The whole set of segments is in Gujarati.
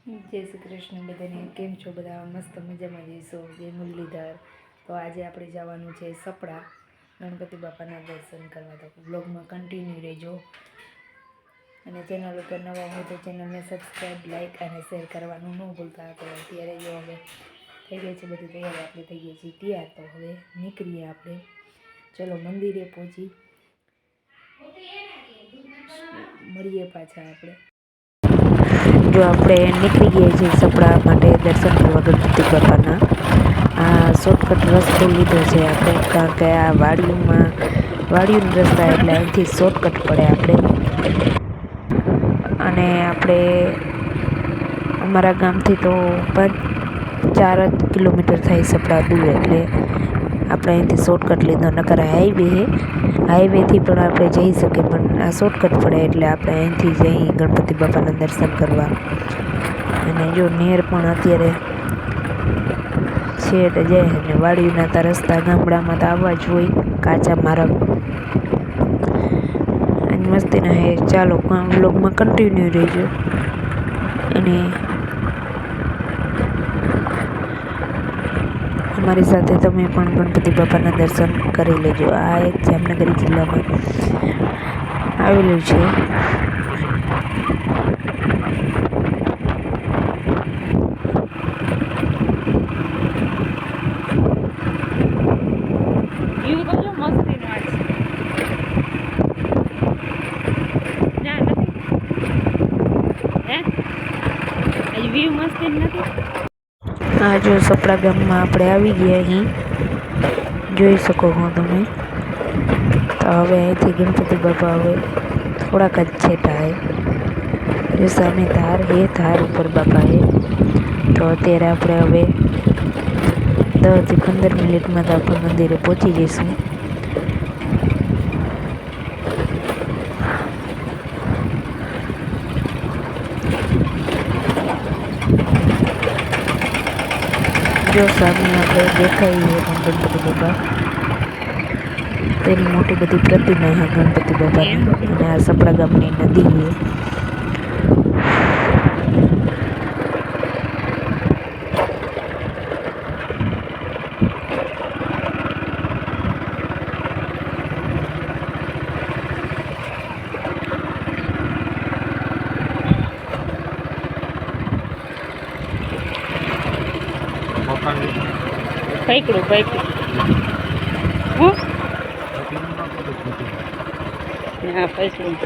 જય શ્રી કૃષ્ણ બધાને. કેમ છો બધા? મસ્ત મજામાં જઈશો. જય મુરલીધર. તો આજે આપણે જવાનું છે સપડા ગણપતિ બાપાના દર્શન કરવા. તો બ્લોગમાં કન્ટિન્યુ રહેજો અને ચેનલ ઉપર નવા હોય તો ચેનલને સબસ્ક્રાઈબ, લાઈક અને શેર કરવાનું ન ભૂલતા. તો અત્યારે જો હવે થઈ ગઈ છે બધી તૈયારી, આપણે થઈ ગઈ છીએ તૈયાર. તો હવે નીકળીએ આપણે. ચલો મંદિરે પહોંચી મળીએ પાછા આપણે. જો આપણે નીકળી ગયા છીએ સપડા માટે દર્શન કરવા ગણપતિ બાપાના. આ શોર્ટકટ રસ્તો લીધો છે આપણે, કારણ કે આ વાડીઓના રસ્તા એટલે અહીંથી શોર્ટકટ પડે આપણે. અને આપણે અમારા ગામથી તો 4 જ કિલોમીટર થાય સપડા દૂર, એટલે આપણે અહીંથી શોર્ટકટ લીધો. નકર હાઈવેથી પણ આપણે જઈ શકીએ, પણ આ શોર્ટકટ પડે એટલે આપણે અહીંથી જઈ ગણપતિ બાપાના દર્શન કરવા. અને જો નેર પણ અત્યારે છેટ જાય અને વાડીઓના તો રસ્તા ગામડામાં તો આવા જ હોય, કાચા માર્ગ. અને મસ્તીના હે. ચાલો વ્લોગમાં કન્ટિન્યુ રહેજો અને અમારી સાથે તમે પણ ગણપતિ બાપાના દર્શન કરી લેજો. આ એક જામનગર જિલ્લામાં આવેલું છે. આ જો સપડા ગામમાં આપણે આવી ગયા. અહીં જોઈ શકો છો તમે. તો હવે અહીંથી ગણપતિ બાપા હવે થોડાક જ છેટા હે. જો સામે ધાર હે, ધાર ઉપર બાપા હે. તો અત્યારે આપણે હવે 10 થી 15 મિનિટમાં તો આપણે મંદિરે પહોંચી જઈશું. જો સામે આપણે દેખાઈએ ગણપતિ બાપા, તેની મોટી બધી પ્રતિમા છે ગણપતિ બાપાની. અને આ સપડા ગામની નદી છે. પૈકડું હા, પૈકડું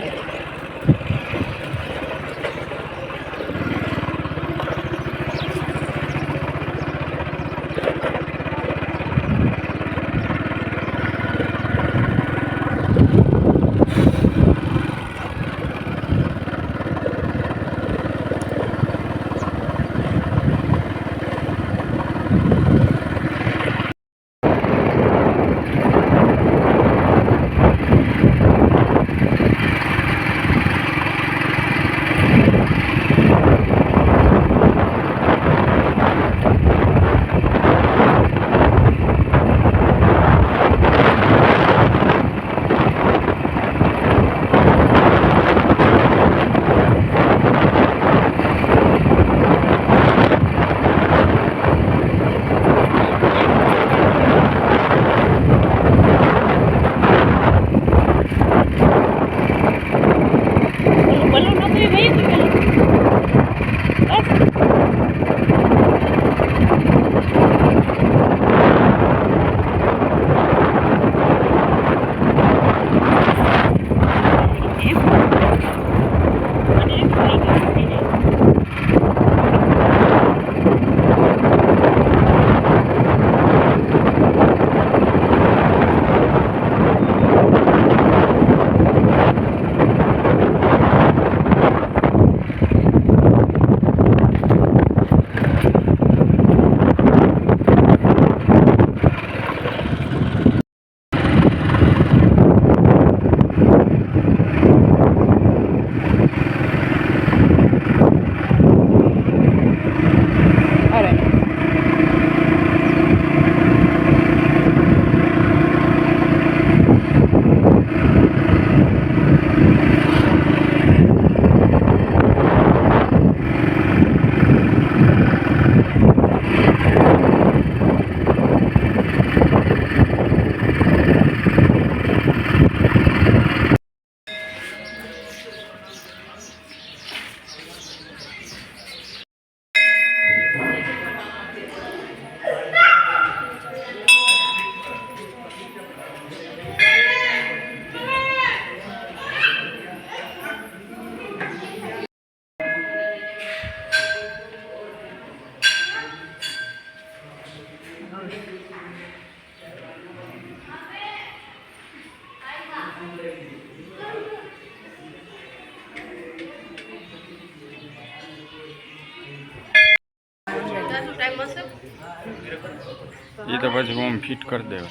ये तो પછી હું ફિટ કરી દેવા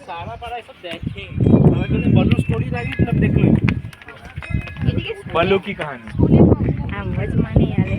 सारा पड़ा है सब देखेंगे हमें तो बल्लू स्टोरी लगी तब देख लो बल्लू की कहानी આમ વચમાં નહીં હાલે